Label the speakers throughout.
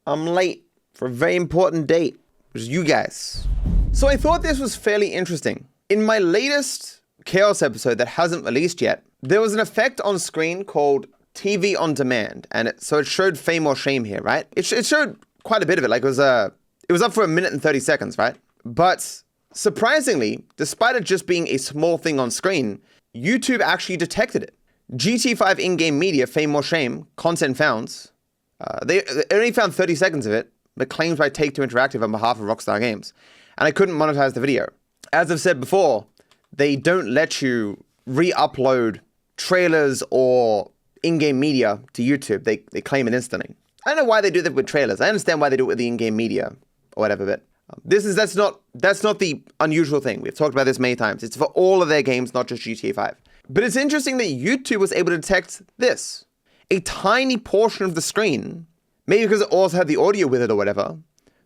Speaker 1: I'm late for a very important date, which is you guys. So I thought this was fairly interesting. In my latest Chaos episode that hasn't released yet, there was an effect on screen called TV on demand, and it showed Fame or Shame here, right? It showed quite a bit of it. Like it was up for 1 minute and 30 seconds, right? But surprisingly, despite it just being a small thing on screen, YouTube actually detected it. GT5 in-game media, Fame or Shame, content found. They only found 30 seconds of it, but claims by Take-Two Interactive on behalf of Rockstar Games. And I couldn't monetize the video. As I've said before, they don't let you re-upload trailers or in-game media to YouTube. They claim it instantly. I don't know why they do that with trailers. I understand why they do it with the in-game media or whatever, but that's not the unusual thing. We've talked about this many times. It's for all of their games, not just GTA 5. But it's interesting that YouTube was able to detect this. A tiny portion of the screen, maybe because it also had the audio with it or whatever,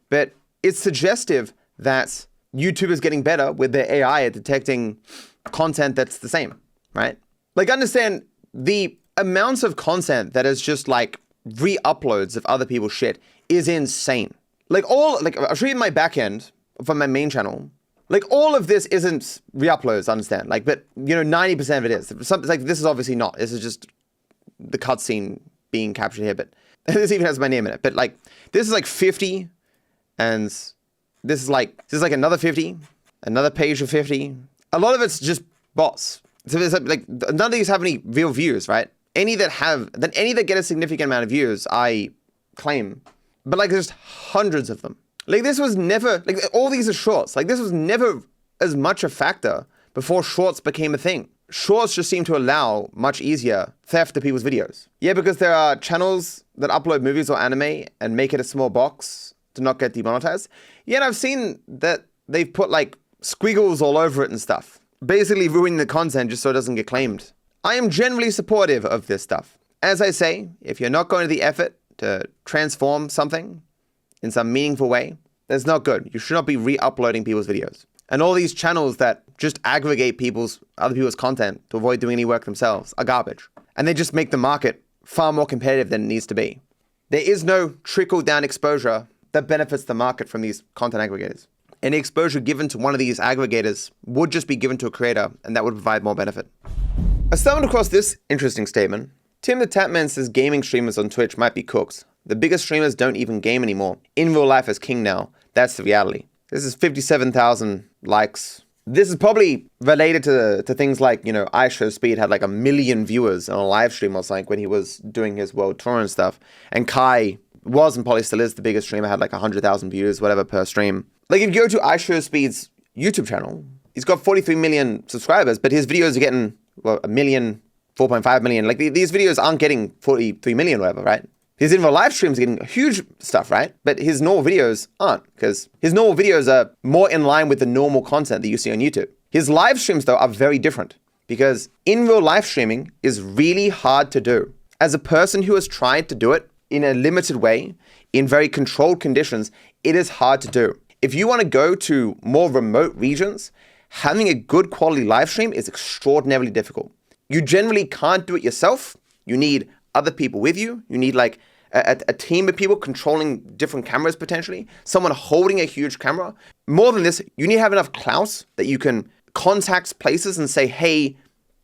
Speaker 1: but it's suggestive that YouTube is getting better with their AI at detecting content that's the same, right? Like, understand the amounts of content that is just like re-uploads of other people's shit is insane. I'll show you my back end from my main channel. Like, all of this isn't re-uploads, understand? Like, but, 90% of it is. Something like this is obviously not. This is just the cutscene being captured here, but this even has my name in it. But, like, this is like 50, and this is like another 50, another page of 50. A lot of it's just bots. So it's like, none of these have any real views, right? Any that get a significant amount of views, I claim. But, like, there's hundreds of them. Like, this was never, like, all these are shorts. Like, this was never as much a factor before shorts became a thing. Shorts just seem to allow much easier theft of people's videos. Yeah, because there are channels that upload movies or anime and make it a small box to not get demonetized. Yeah, and I've seen that they've put, like, squiggles all over it and stuff, basically ruining the content just so it doesn't get claimed. I am generally supportive of this stuff. As I say, if you're not going to the effort to transform something in some meaningful way, that's not good. You should not be re-uploading people's videos. And all these channels that just aggregate other people's content to avoid doing any work themselves are garbage. And they just make the market far more competitive than it needs to be. There is no trickle-down exposure that benefits the market from these content aggregators. Any exposure given to one of these aggregators would just be given to a creator, and that would provide more benefit. I stumbled across this interesting statement. Tim the Tapman says gaming streamers on Twitch might be cooks. The biggest streamers don't even game anymore. In real life is king now. That's the reality. This is 57,000 likes. This is probably related to things like, iShowSpeed had like 1 million viewers on a live stream or something when he was doing his world tour and stuff. And Kai was and probably still is the biggest streamer, had like 100,000 views, whatever, per stream. Like, if you go to iShowSpeed's YouTube channel, he's got 43 million subscribers, but his videos are getting, 1 million, 4.5 million. Like, these videos aren't getting 43 million or whatever, right? His info live streams are getting huge stuff, right? But his normal videos aren't, because his normal videos are more in line with the normal content that you see on YouTube. His live streams, though, are very different, because in real live streaming is really hard to do. As a person who has tried to do it in a limited way, in very controlled conditions, it is hard to do. If you want to go to more remote regions, having a good quality live stream is extraordinarily difficult. You generally can't do it yourself. You need other people with you. You need like a team of people controlling different cameras potentially, someone holding a huge camera. More than this, you need to have enough clout that you can contact places and say, hey,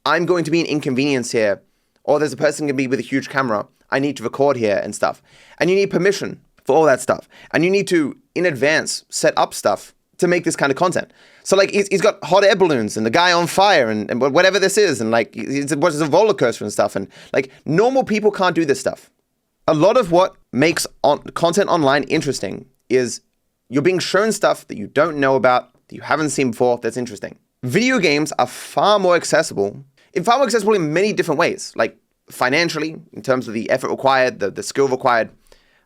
Speaker 1: I'm going to be an inconvenience here, or there's a person going to be with a huge camera. I need to record here and stuff. And you need permission for all that stuff. And you need to, in advance, set up stuff to make this kind of content. So like he's got hot air balloons and the guy on fire and whatever this is, and like it's a roller coaster and stuff, and like normal people can't do this stuff. A lot of what makes content online interesting is you're being shown stuff that you don't know about, that you haven't seen before, that's interesting. Video games are far more accessible in many different ways, like financially, in terms of the effort required, the skill required,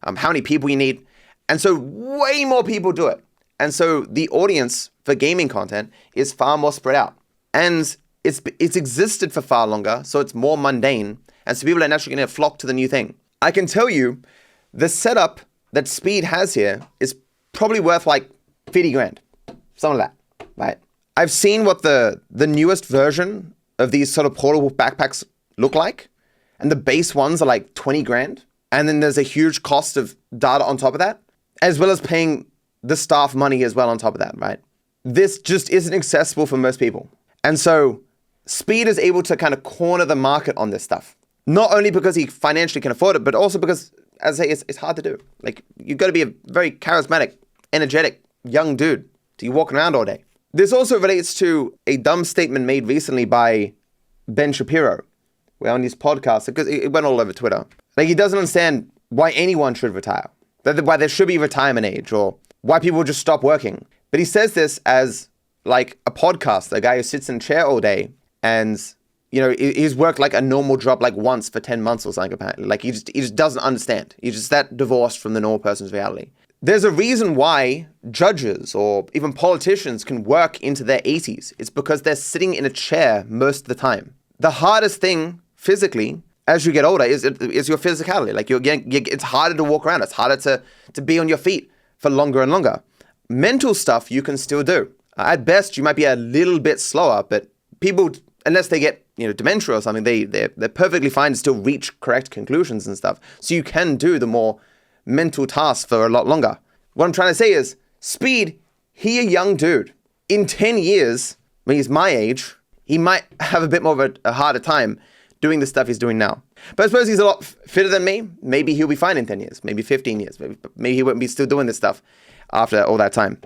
Speaker 1: how many people you need. And so way more people do it. And so the audience for gaming content is far more spread out. And it's existed for far longer, so it's more mundane. And so people are naturally going to flock to the new thing. I can tell you, the setup that Speed has here is probably worth like 50 grand. Something like that, right? I've seen what the newest version of these sort of portable backpacks look like. And the base ones are like 20 grand. And then there's a huge cost of data on top of that, as well as paying the staff money as well on top of that, right? This just isn't accessible for most people. And so Speed is able to kind of corner the market on this stuff. Not only because he financially can afford it, but also because, as I say, it's hard to do. Like, you've got to be a very charismatic, energetic, young dude to be walking around all day. This also relates to a dumb statement made recently by Ben Shapiro, where on his podcast, because it went all over Twitter. Like, he doesn't understand why anyone should retire, why there should be retirement age, or why people just stop working. But he says this as like a podcaster, a guy who sits in a chair all day and, you know, he's worked like a normal job like once for 10 months or something apparently. Like he just doesn't understand. He's just that divorced from the normal person's reality. There's a reason why judges or even politicians can work into their 80s. It's because they're sitting in a chair most of the time. The hardest thing physically as you get older is your physicality. Like it's harder to walk around. It's harder to be on your feet for longer and longer. Mental stuff you can still do. At best, you might be a little bit slower, but people, unless they get, you know, dementia or something, they're perfectly fine to still reach correct conclusions and stuff. So you can do the more mental tasks for a lot longer. What I'm trying to say is, Speed, he a young dude. In 10 years, when he's my age, he might have a bit more of a harder time doing the stuff he's doing now. But I suppose he's a lot fitter than me. Maybe he'll be fine in 10 years, maybe 15 years. Maybe he won't be still doing this stuff after all that time.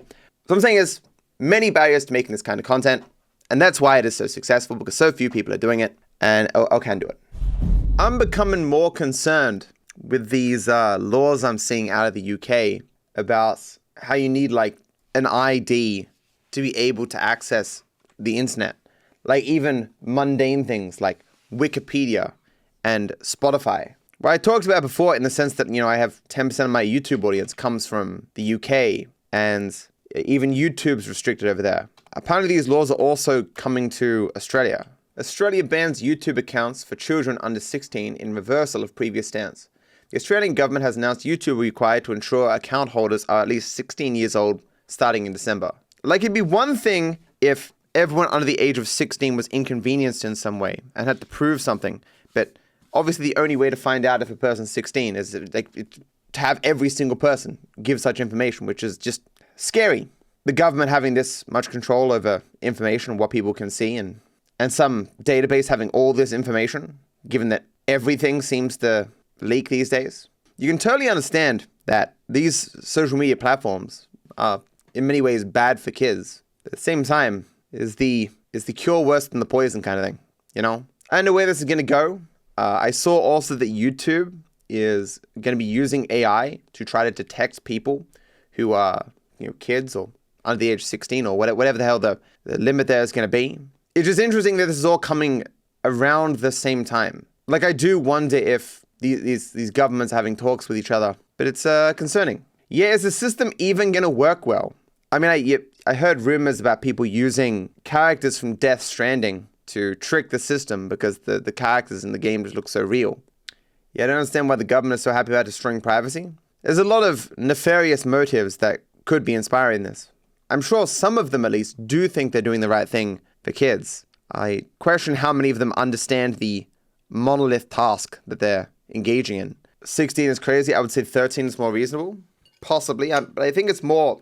Speaker 1: So I'm saying is, many barriers to making this kind of content, and that's why it is so successful, because so few people are doing it, and I can do it. I'm becoming more concerned with these laws I'm seeing out of the UK about how you need like an ID to be able to access the internet. Like even mundane things like Wikipedia and Spotify. Where I talked about before in the sense that, you know, I have 10% of my YouTube audience comes from the UK, and even YouTube's restricted over there. Apparently these laws are also coming to Australia. Australia bans YouTube accounts for children under 16 in reversal of previous stance. The Australian government has announced YouTube will be required to ensure account holders are at least 16 years old starting in December. Like, it'd be one thing if everyone under the age of 16 was inconvenienced in some way and had to prove something, but obviously the only way to find out if a person's 16 is to have every single person give such information, which is just scary. The government having this much control over information, what people can see, and some database having all this information, given that everything seems to leak these days. You can totally understand that these social media platforms are in many ways bad for kids. But at the same time, is the cure worse than the poison kind of thing, you know? I don't know where this is going to go. I saw also that YouTube is going to be using AI to try to detect people who are, you know, kids or under the age of 16 or whatever the hell the limit there is going to be. It's just interesting that this is all coming around the same time. Like, I do wonder if these governments are having talks with each other, but it's concerning. Yeah, is the system even going to work well? I mean, I heard rumors about people using characters from Death Stranding to trick the system because the characters in the game just look so real. Yeah, I don't understand why the government is so happy about destroying privacy. There's a lot of nefarious motives that could be inspiring this. I'm sure some of them at least do think they're doing the right thing for kids. I question how many of them understand the monolith task that they're engaging in. 16 is crazy. I would say 13 is more reasonable. Possibly. But I think it's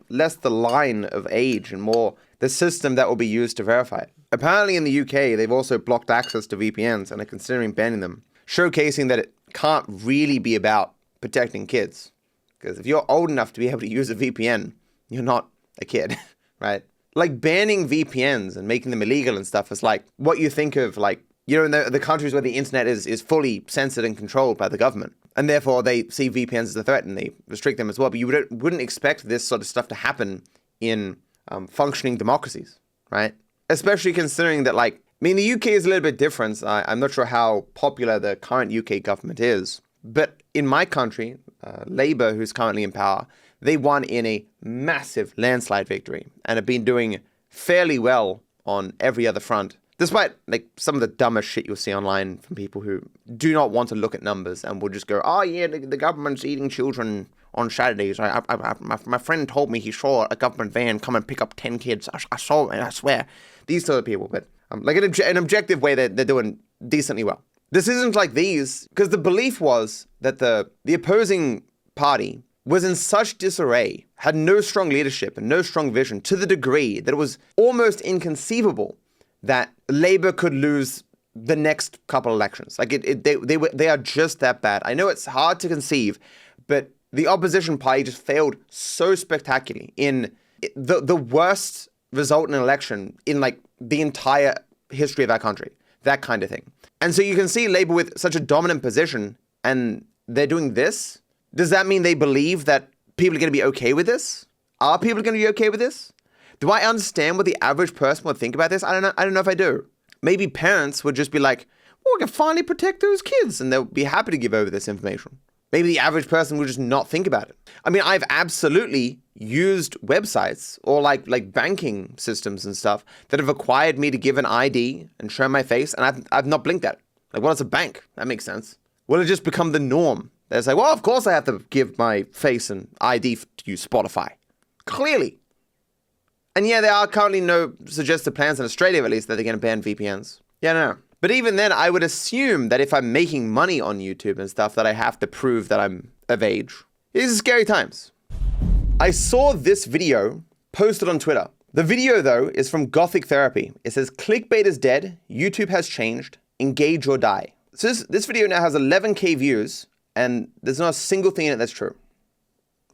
Speaker 1: less the line of age and more the system that will be used to verify it. Apparently in the UK, they've also blocked access to VPNs and are considering banning them, showcasing that it can't really be about protecting kids. Because if you're old enough to be able to use a VPN, you're not a kid, right? Like, banning VPNs and making them illegal and stuff is like what you think of, like, you know, in the countries where the internet is fully censored and controlled by the government. And therefore they see VPNs as a threat and they restrict them as well. But you wouldn't expect this sort of stuff to happen in functioning democracies, right? Especially considering that, like, I mean, the UK is a little bit different. I'm not sure how popular the current UK government is. But in my country, Labour, who's currently in power, they won in a massive landslide victory and have been doing fairly well on every other front, despite like some of the dumbest shit you'll see online from people who do not want to look at numbers and will just go, oh yeah, the government's eating children on Saturdays. My friend told me he saw a government van come and pick up 10 kids. I saw it, I swear. These sort of people, but like in an objective way, they're doing decently well. Decisions like these, because the belief was that the opposing party was in such disarray, had no strong leadership and no strong vision, to the degree that it was almost inconceivable that Labour could lose the next couple elections. Like they are just that bad. I know it's hard to conceive, but the opposition party just failed so spectacularly in the worst result in an election in like the entire history of our country, that kind of thing. And so you can see Labour with such a dominant position, and they're doing this. Does that mean they believe that people are going to be okay with this? Are people going to be okay with this? Do I understand what the average person would think about this? I don't know if I do. Maybe parents would just be like, well, we can finally protect those kids, and they'll be happy to give over this information. Maybe the average person would just not think about it. I mean, I've absolutely used websites or like banking systems and stuff that have required me to give an ID and show my face, and I've not blinked at it. Like, well, it's a bank. That makes sense. Will it just become the norm? They're like, well, of course I have to give my face and ID to use Spotify. Clearly. And yeah, there are currently no suggested plans in Australia, at least, that they're going to ban VPNs. Yeah, no. But even then, I would assume that if I'm making money on YouTube and stuff, that I have to prove that I'm of age. These are scary times. I saw this video posted on Twitter. The video, though, is from Gothic Therapy. It says, clickbait is dead, YouTube has changed, engage or die. So this video now has 11K views, and there's not a single thing in it that's true.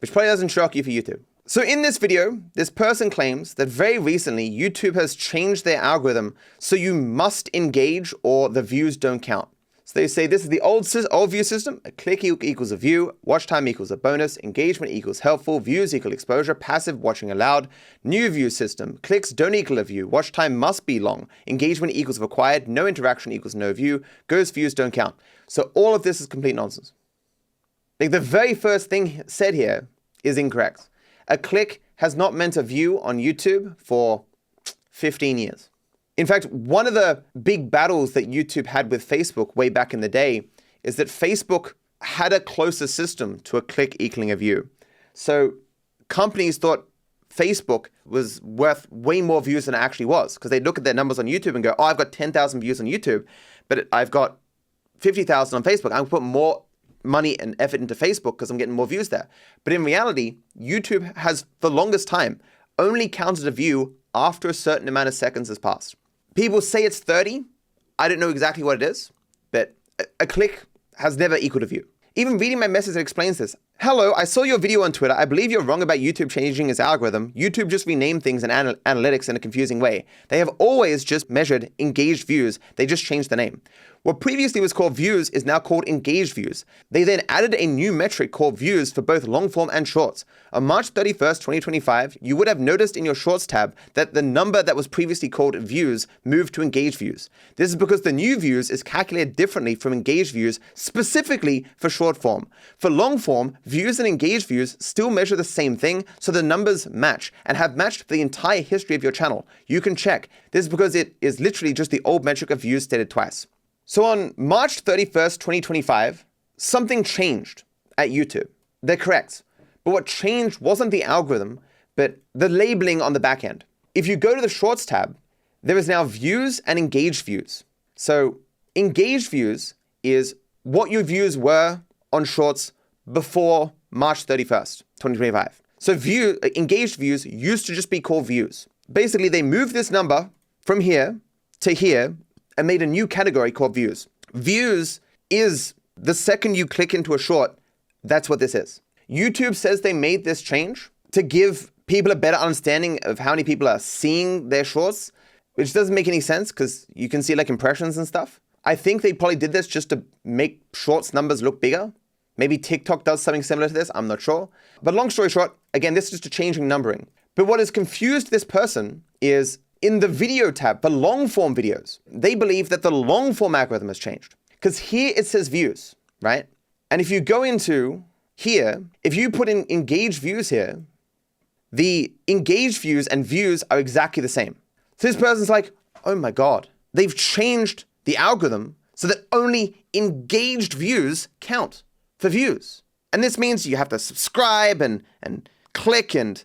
Speaker 1: Which probably doesn't shock you for YouTube. So in this video, this person claims that very recently, YouTube has changed their algorithm, so you must engage or the views don't count. So they say this is the old view system. A click equals a view, watch time equals a bonus, engagement equals helpful, views equal exposure, passive watching allowed. New view system, clicks don't equal a view, watch time must be long, engagement equals required, no interaction equals no view, ghost views don't count. So all of this is complete nonsense. Like the very first thing said here is incorrect. A click has not meant a view on YouTube for 15 years. In fact, one of the big battles that YouTube had with Facebook way back in the day is that Facebook had a closer system to a click equaling a view. So companies thought Facebook was worth way more views than it actually was, because they'd look at their numbers on YouTube and go, oh, I've got 10,000 views on YouTube, but I've got 50,000 on Facebook. I'm put more money and effort into Facebook because I'm getting more views there. But in reality, YouTube has, for the longest time, only counted a view after a certain amount of seconds has passed. People say it's 30. I don't know exactly what it is, but a click has never equaled a view. Even reading my message that explains this. Hello, I saw your video on Twitter. I believe you're wrong about YouTube changing its algorithm. YouTube just renamed things in analytics in a confusing way. They have always just measured engaged views. They just changed the name. What previously was called views is now called engaged views. They then added a new metric called views for both long form and shorts. On March 31st, 2025, you would have noticed in your shorts tab that the number that was previously called views moved to engaged views. This is because the new views is calculated differently from engaged views, specifically for short form. For long form, views and engaged views still measure the same thing, so the numbers match and have matched for the entire history of your channel. You can check. This is because it is literally just the old metric of views stated twice. So on March 31st, 2025, something changed at YouTube. They're correct. But what changed wasn't the algorithm, but the labeling on the back end. If you go to the Shorts tab, there is now views and engaged views. So engaged views is what your views were on Shorts before March 31st, 2025. So engaged views used to just be called views. Basically, they moved this number from here to here and made a new category called views. Views is the second you click into a short, that's what this is. YouTube says they made this change to give people a better understanding of how many people are seeing their shorts, which doesn't make any sense because you can see like impressions and stuff. I think they probably did this just to make shorts numbers look bigger. Maybe TikTok does something similar to this, I'm not sure. But long story short, again, this is just a change in numbering. But what has confused this person is in the video tab for long form videos, they believe that the long form algorithm has changed. Because here it says views, right? And if you go into here, if you put in engaged views here, the engaged views and views are exactly the same. So this person's like, oh my God, they've changed the algorithm so that only engaged views count for views. And this means you have to subscribe and click and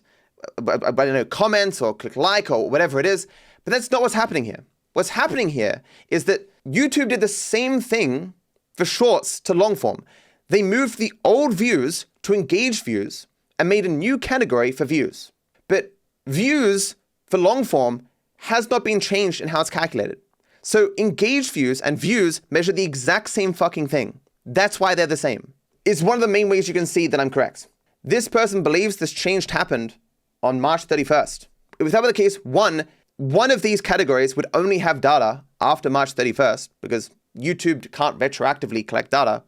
Speaker 1: I don't know, comment or click like or whatever it is. But that's not what's happening here. What's happening here is that YouTube did the same thing for shorts to long form. They moved the old views to engaged views and made a new category for views. But views for long form has not been changed in how it's calculated. So engaged views and views measure the exact same fucking thing. That's why they're the same. It's one of the main ways you can see that I'm correct. This person believes this change happened on March 31st. If that were the case, one of these categories would only have data after March 31st because YouTube can't retroactively collect data.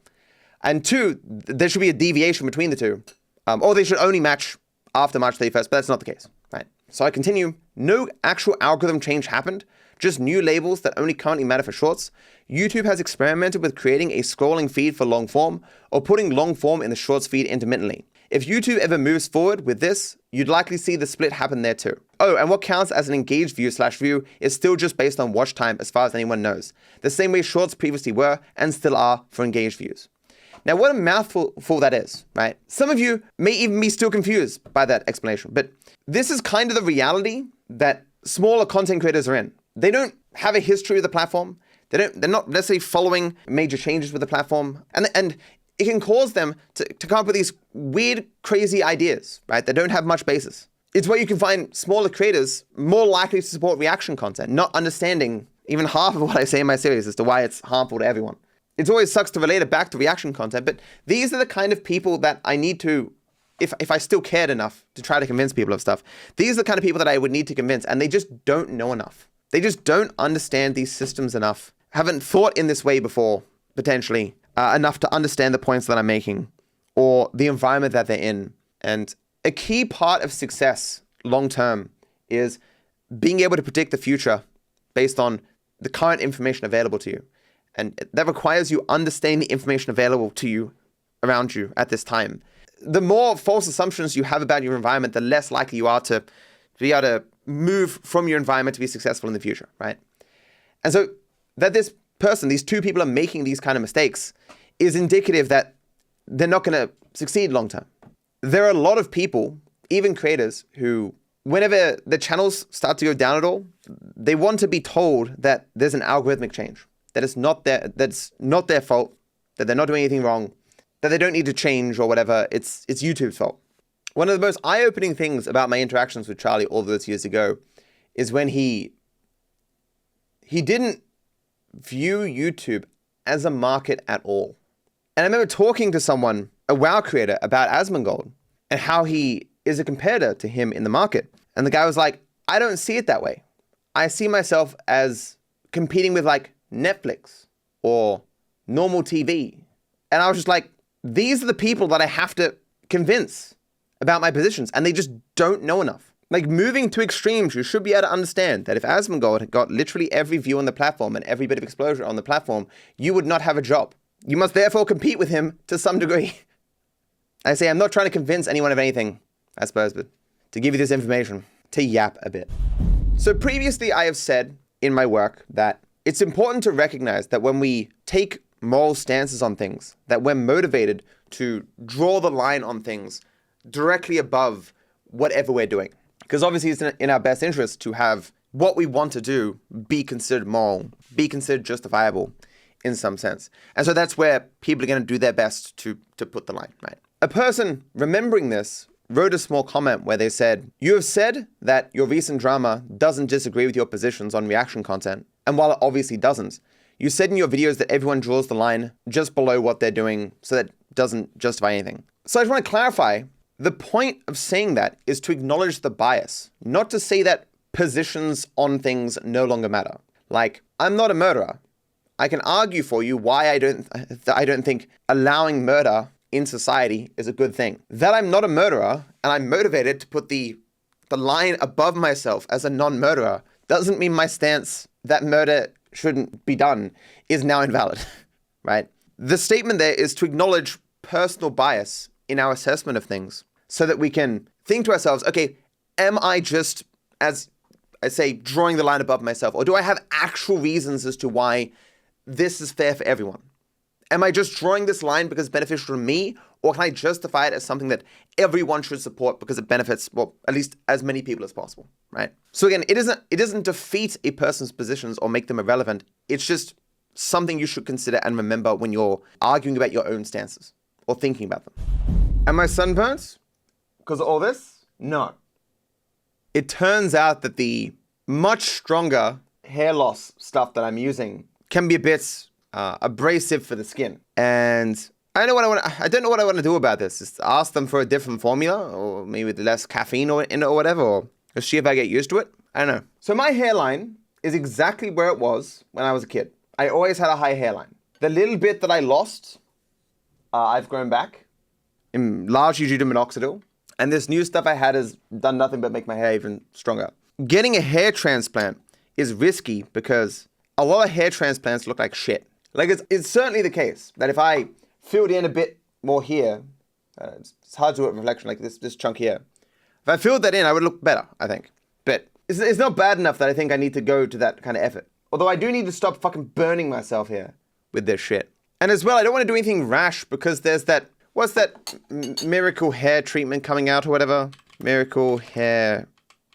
Speaker 1: And two, there should be a deviation between the two. Or they should only match after March 31st, but that's not the case, right? So I continue. No actual algorithm change happened, just new labels that only currently matter for shorts. YouTube has experimented with creating a scrolling feed for long form or putting long form in the shorts feed intermittently. If YouTube ever moves forward with this, you'd likely see the split happen there too. Oh, and what counts as an engaged view/view is still just based on watch time as far as anyone knows. The same way shorts previously were and still are for engaged views. Now, what a mouthful that is, right? Some of you may even be still confused by that explanation, but this is kind of the reality that smaller content creators are in. They don't have a history of the platform. They're not necessarily following major changes with the platform. And it can cause them to come up with these weird, crazy ideas, right? That don't have much basis. It's where you can find smaller creators more likely to support reaction content, not understanding even half of what I say in my series as to why it's harmful to everyone. It always sucks to relate it back to reaction content, but these are the kind of people that I need to, if I still cared enough to try to convince people of stuff, these are the kind of people that I would need to convince, and they just don't know enough. They just don't understand these systems enough, haven't thought in this way before, potentially, enough to understand the points that I'm making, or the environment that they're in. And a key part of success long-term is being able to predict the future based on the current information available to you. And that requires you understanding the information available to you around you at this time. The more false assumptions you have about your environment, the less likely you are to be able to move from your environment to be successful in the future, right? And so that this person, these two people are making these kind of mistakes is indicative that they're not going to succeed long term. There are a lot of people, even creators, who whenever the channels start to go down at all, they want to be told that there's an algorithmic change. That's not their fault, that they're not doing anything wrong, that they don't need to change or whatever. It's YouTube's fault. One of the most eye-opening things about my interactions with Charlie all those years ago is when he didn't view YouTube as a market at all. And I remember talking to someone, a WoW creator, about Asmongold and how he is a competitor to him in the market. And the guy was like, I don't see it that way. I see myself as competing with like Netflix or normal TV. And I was just like, these are the people that I have to convince about my positions, and they just don't know enough. Like, moving to extremes, you should be able to understand that if Asmongold had got literally every view on the platform and every bit of exposure on the platform, you would not have a job. You must therefore compete with him to some degree. I say I'm not trying to convince anyone of anything, I suppose, but to give you this information, to yap a bit. So previously I have said in my work that it's important to recognize that when we take moral stances on things, that we're motivated to draw the line on things directly above whatever we're doing. Because obviously it's in our best interest to have what we want to do be considered moral, be considered justifiable in some sense. And so that's where people are going to do their best to put the line, right? A person remembering this wrote a small comment where they said, "You have said that your recent drama doesn't disagree with your positions on reaction content. And while it obviously doesn't, you said in your videos that everyone draws the line just below what they're doing, so that doesn't justify anything." So I just want to clarify, the point of saying that is to acknowledge the bias, not to say that positions on things no longer matter. Like, I'm not a murderer. I can argue for you why I don't think allowing murder in society is a good thing. That I'm not a murderer and I'm motivated to put the line above myself as a non-murderer doesn't mean my stance that murder shouldn't be done is now invalid, right? The statement there is to acknowledge personal bias in our assessment of things so that we can think to ourselves, okay, am I just, as I say, drawing the line above myself, or do I have actual reasons as to why this is fair for everyone? Am I just drawing this line because it's beneficial to me, or can I justify it as something that everyone should support because it benefits, well, at least as many people as possible, right? So again, it doesn't defeat a person's positions or make them irrelevant. It's just something you should consider and remember when you're arguing about your own stances or thinking about them. Am I sunburnt because of all this? No. It turns out that the much stronger hair loss stuff that I'm using can be a bit abrasive for the skin. And I don't know what I want to do about this. Just ask them for a different formula, or maybe with less caffeine in it or whatever, or just see if I get used to it. I don't know. So my hairline is exactly where it was when I was a kid. I always had a high hairline. The little bit that I lost, I've grown back, largely due to minoxidil. And this new stuff I had has done nothing but make my hair even stronger. Getting a hair transplant is risky because a lot of hair transplants look like shit. Like it's certainly the case that if I filled in a bit more here, it's hard to do it with reflection, like this chunk here. If I filled that in, I would look better, I think. But it's not bad enough that I think I need to go to that kind of effort. Although I do need to stop fucking burning myself here with this shit. And as well, I don't want to do anything rash because there's that, what's that miracle hair treatment coming out or whatever? Miracle hair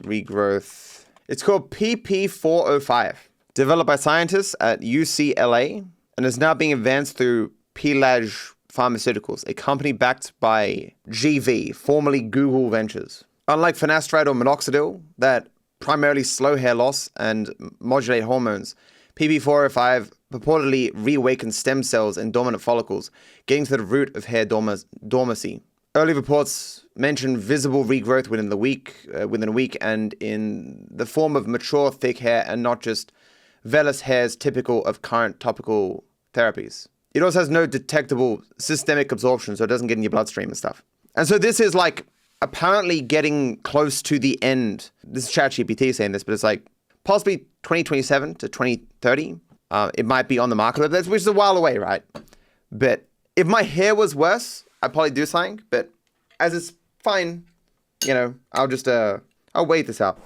Speaker 1: regrowth. It's called PP405. Developed by scientists at UCLA and is now being advanced through Pelage Pharmaceuticals, a company backed by GV, formerly Google Ventures. Unlike finasteride or minoxidil, that primarily slow hair loss and modulate hormones, PP405 purportedly reawakens stem cells and dormant follicles, getting to the root of hair dormancy. Early reports mention visible regrowth within a week, and in the form of mature, thick hair, and not just vellus hairs typical of current topical therapies. It also has no detectable systemic absorption, so it doesn't get in your bloodstream and stuff. And so this is like apparently getting close to the end. This is ChatGPT saying this, but it's like possibly 2027 to 2030. It might be on the market, which is a while away, right? But if my hair was worse, I'd probably do something. But as it's fine, you know, I'll wait this out.